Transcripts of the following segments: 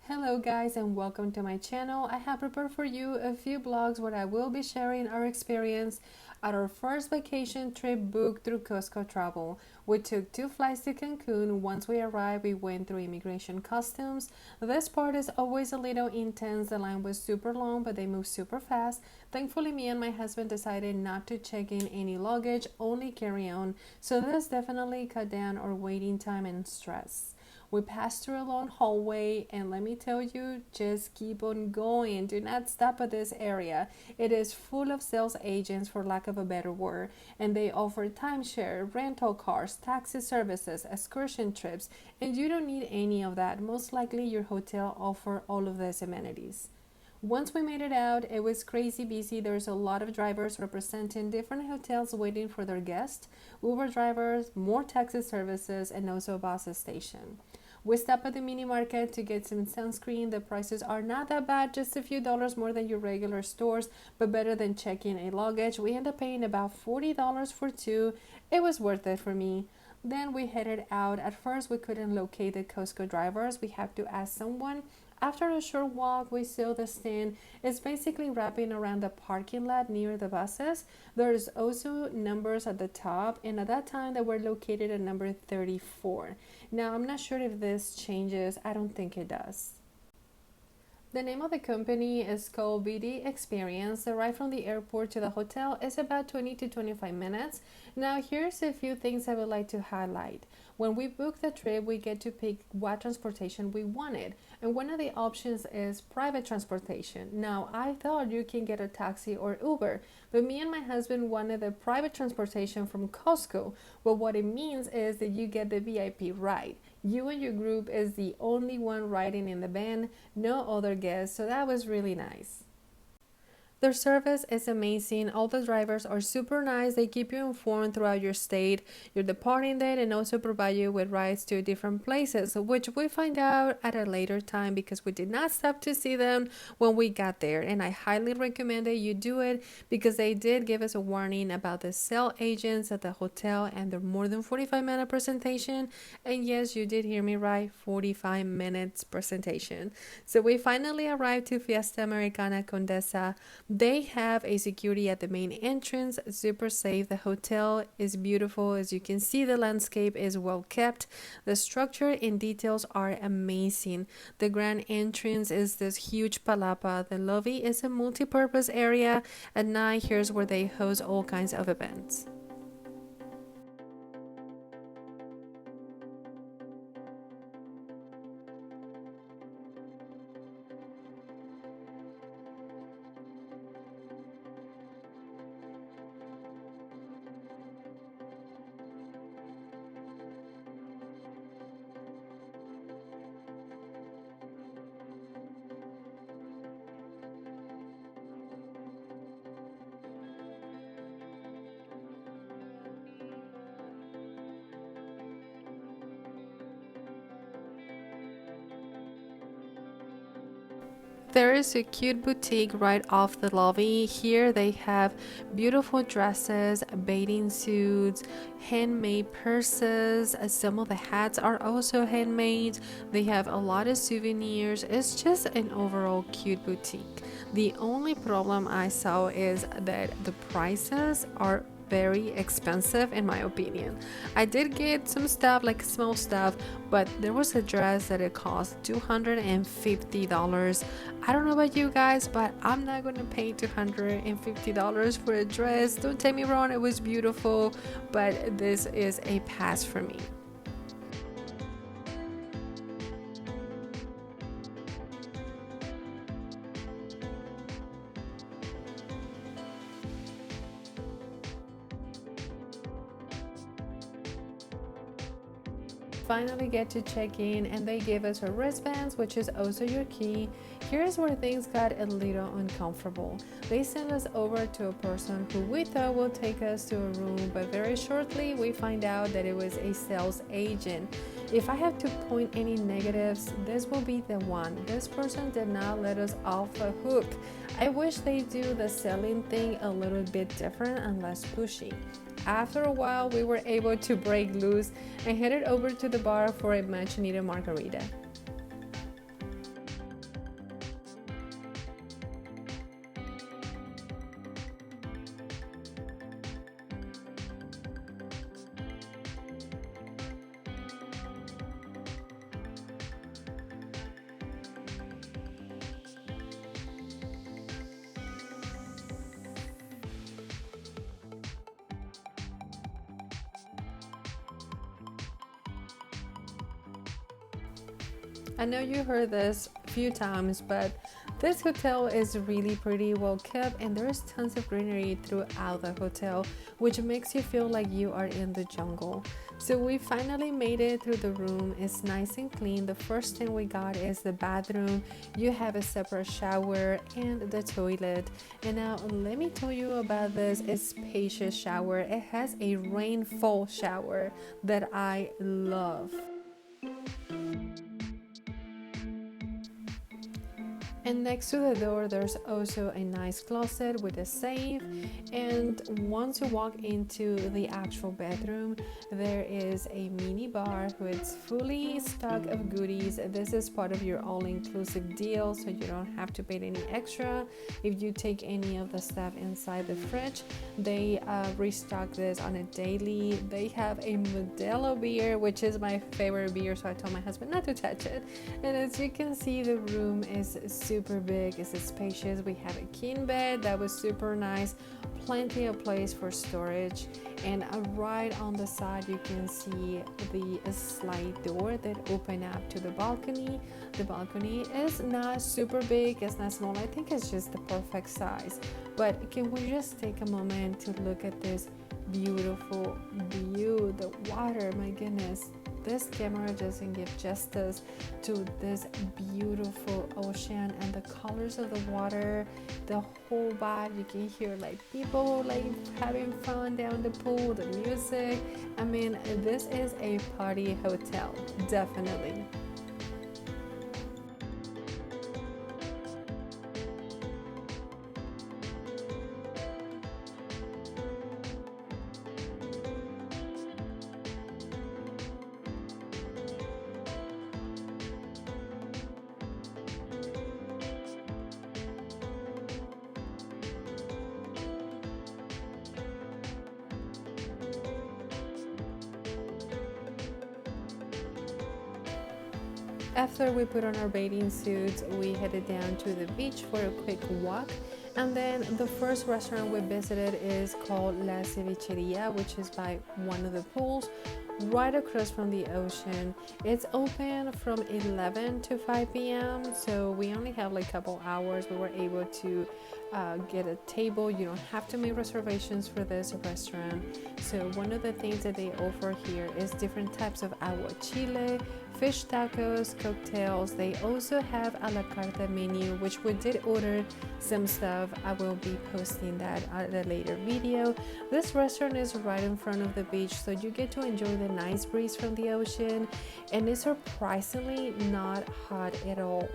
Hello guys and welcome to my channel. I have prepared for you a few vlogs where I will be sharing our experience at our first vacation trip booked through Costco Travel. We took 2 flights to Cancun. Once we arrived, we went through immigration customs. This part is always a little intense. The line was super long, but they moved super fast. Thankfully, me and my husband decided not to check in any luggage, only carry on. So this definitely cut down our waiting time and stress. We passed through a long hallway, and let me tell you, just keep on going. Do not stop at this area. It is full of sales agents, for lack of a better word, and they offer timeshare, rental cars, taxi services, excursion trips, and you don't need any of that. Most likely, your hotel offers all of these amenities. Once we made it out, it was crazy busy. There's a lot of drivers representing different hotels waiting for their guests, Uber drivers, more taxi services, and also a bus station. We stopped at the mini market to get some sunscreen. The prices are not that bad, just a few dollars more than your regular stores, but better than checking a luggage. We ended up paying about $40 for two. It was worth it for me. Then we headed out. At first, we couldn't locate the Costco drivers. We had to ask someone. After a short walk, we saw the stand. It's basically wrapping around the parking lot near the buses. There's also numbers at the top, and at that time they were located at number 34. Now, I'm not sure if this changes. I don't think it does. The name of the company is called BD Experience. The ride from the airport to the hotel is about 20 to 25 minutes. Now, here's a few things I would like to highlight. When we book the trip, we get to pick what transportation we wanted. And one of the options is private transportation. Now, I thought you can get a taxi or Uber, but me and my husband wanted the private transportation from Costco. Well, what it means is that you get the VIP ride. You and your group is the only one riding in the van, no other guests, so that was really nice. Their service is amazing. All the drivers are super nice. They keep you informed throughout your stay, your departing date, and also provide you with rides to different places, which we find out at a later time because we did not stop to see them when we got there. And I highly recommend that you do it because they did give us a warning about the sale agents at the hotel and their more than 45-minute presentation. And yes, you did hear me right, 45 minutes presentation. So we finally arrived to Fiesta, Americana, Condesa. They have a security at the main entrance, super safe. The hotel is beautiful. As you can see, the landscape is well kept. The structure and details are amazing. The grand entrance is this huge palapa. The lobby is a multi-purpose area. At night, here's where they host all kinds of events. There is a cute boutique right off the lobby. Here they have beautiful dresses, bathing suits, handmade purses. Some of the hats are also handmade. They have a lot of souvenirs. It's just an overall cute boutique. The only problem I saw is that the prices are very expensive in my opinion. I did get some stuff like small stuff, but there was a dress that it cost $250. I don't know about you guys, but I'm not gonna pay $250 for a dress. Don't take me wrong, it was beautiful, but this is a pass for me. Finally get to check in, and they give us our wristbands, which is also your key. Here's where things got a little uncomfortable. They sent us over to a person who we thought will take us to a room, but very shortly we find out that it was a sales agent. If I have to point any negatives, this will be the one. This person did not let us off the hook. I wish they do the selling thing a little bit different and less pushy. After a while, we were able to break loose and headed over to the bar for a much needed margarita. I know you heard this a few times, but this hotel is really pretty, well kept, and there's tons of greenery throughout the hotel, which makes you feel like you are in the jungle. So we finally made it through the room. It's nice and clean. The first thing we got is the bathroom. You have a separate shower and the toilet. And now let me tell you about this spacious shower. It has a rainfall shower that I love. And next to the door, there's also a nice closet with a safe. And once you walk into the actual bedroom, there is a mini bar with fully stocked of goodies. This is part of your all-inclusive deal, so you don't have to pay any extra. If you take any of the stuff inside the fridge, they restock this on a daily. They have a Modelo beer, which is my favorite beer, so I told my husband not to touch it. And as you can see, the room is super big. It's spacious. We have a king bed that was super nice, plenty of place for storage, and right on the side you can see the slide door that open up to the balcony. The balcony is not super big, it's not small. I think it's just the perfect size. But can we just take a moment to look at this beautiful view? The water, my goodness, this camera doesn't give justice to this beautiful ocean and the colors of the water, the whole vibe. You can hear like people like having fun down the pool, the music. I mean, this is a party hotel, definitely. After we put on our bathing suits, we headed down to the beach for a quick walk. And then the first restaurant we visited is called La Cevicheria, which is by one of the pools right across from the ocean. It's open from 11 to 5 p.m. So we only have like a couple hours. We were able to get a table. You don't have to make reservations for this restaurant. So one of the things that they offer here is different types of aguachile, fish tacos, cocktails. They also have a la carte menu, which we did order some stuff. I will be posting that at a later video. This restaurant is right in front of the beach, so you get to enjoy the nice breeze from the ocean, and it's surprisingly not hot at all.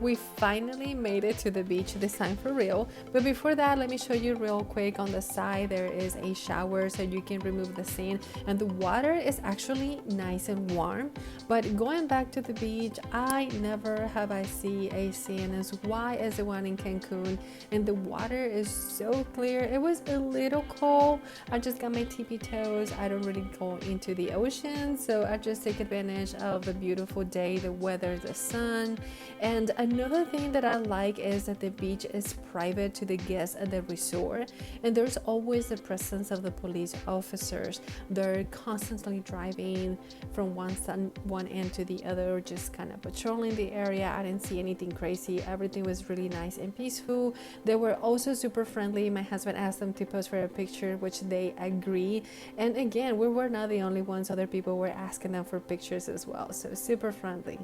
We finally made it to the beach, this time for real. But before that, let me show you real quick. On the side there is a shower so you can remove the sand, and the water is actually nice and warm. But going back to the beach, I never have I seen a sand as white as the one in Cancun, and the water is so clear. It was a little cold. I just got my tippy toes. I don't really go into the ocean, so I just take advantage of the beautiful day, the weather, the sun. And another thing that I like is that the beach is private to the guests at the resort, and there's always the presence of the police officers. They're constantly driving from one end to the other, just kind of patrolling the area. I didn't see anything crazy. Everything was really nice and peaceful. They were also super friendly. My husband asked them to pose for a picture, which they agree. And again, we were not the only ones. Other people were asking them for pictures as well. So super friendly.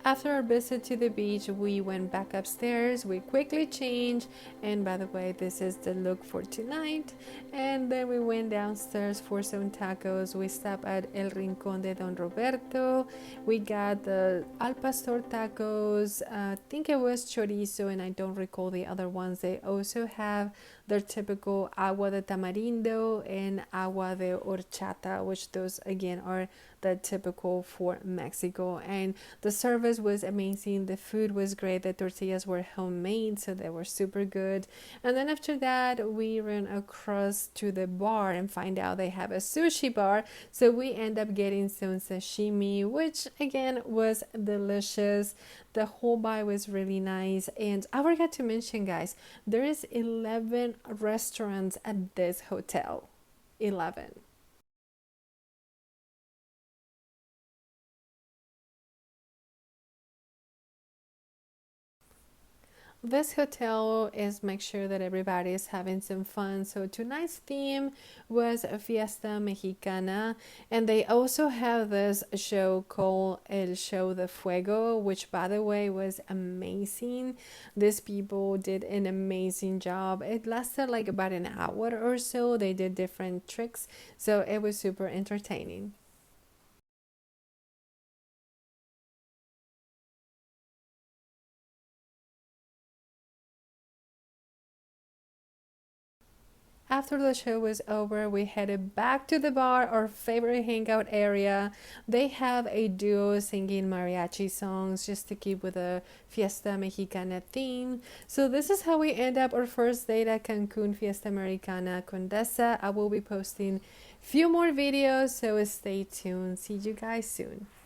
After our visit to the beach, we went back upstairs. We quickly changed, and by the way, this is the look for tonight. And then we went downstairs for some tacos. We stopped at El Rincón de Don Roberto. We got the al pastor tacos. I think it was chorizo, and I don't recall the other ones. They also have their typical agua de tamarindo and agua de horchata, which those again are the typical for Mexico. And the service was amazing. The food was great. The tortillas were homemade, so they were super good. And then after that, we ran across to the bar and find out they have a sushi bar. So we end up getting some sashimi, which again was delicious. The whole vibe was really nice. And I forgot to mention, guys, there is 11 restaurants at this hotel. 11. This hotel is make sure that everybody is having some fun. So tonight's theme was a Fiesta Mexicana, and they also have this show called El Show de Fuego, which by the way was amazing. These people did an amazing job. It lasted like about an hour or so. They did different tricks, so it was super entertaining. After the show was over, we headed back to the bar, our favorite hangout area. They have a duo singing mariachi songs just to keep with the Fiesta Mexicana theme. So this is how we end up our first date at Cancun Fiesta Americana Condesa. I will be posting few more videos, so stay tuned. See you guys soon.